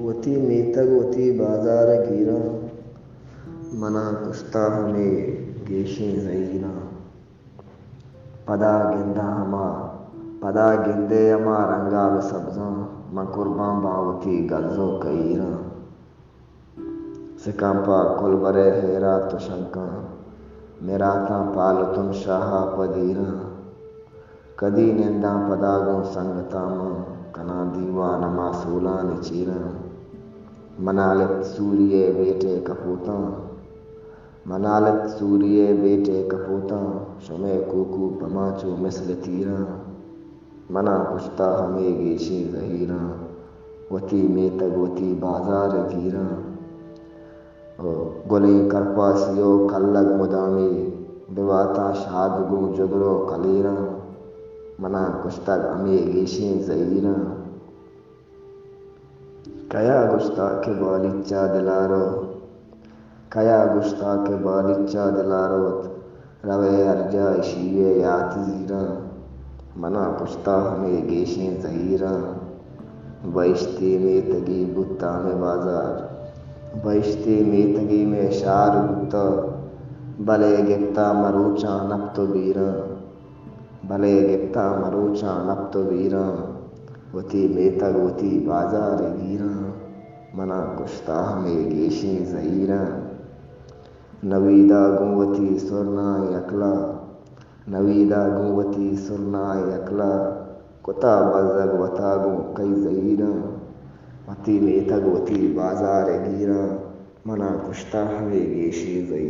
وتی میتگ وتی بازار گیرا منا کشتا ہمیں گیشیں زیرا پدا گندے ہما رنگا بے سبزاں من قربان باوتی گلزو کئیراں سکمپا کل برے حیرات و شنکاں میراتاں پالتن شاہا پدیراں کدی ننداں پداگوں سنگتاما کنا دیوان معصولان چیراں منالت سوریے بیٹے کپوتاں شمع کوکو پماچو مثل تیراں منا کشتا ہمیں گیشیں زہیراں وتی میتگ وتی بازار گیراں گلیں کرپاسیو کلگ مدامی بواتا شادگوں جگرو کلیراں منا کشتگ ہمیں گیشیں زہیراں کیا گشتاک بالیچا دلاروت روے ارجا شیوے یات زیراں منا کشتا ہمیں گیشیں زہیراں بہشتی میتگی بتا میں بازار بہشتی میتگی میں شار بتا بلے گپتا مروچاں نب تو بیراں وتی میتگ وتی بازار گیراں منا کشتا ہمیں گیشیں زہیراں نویدہ گوں وتی سرنائے اکلا کتا بزگ وتاگوں کئی زہیراں وتی میتگ وتی بازار گیراں منا کشتا ہمیں گیشیں زہیراں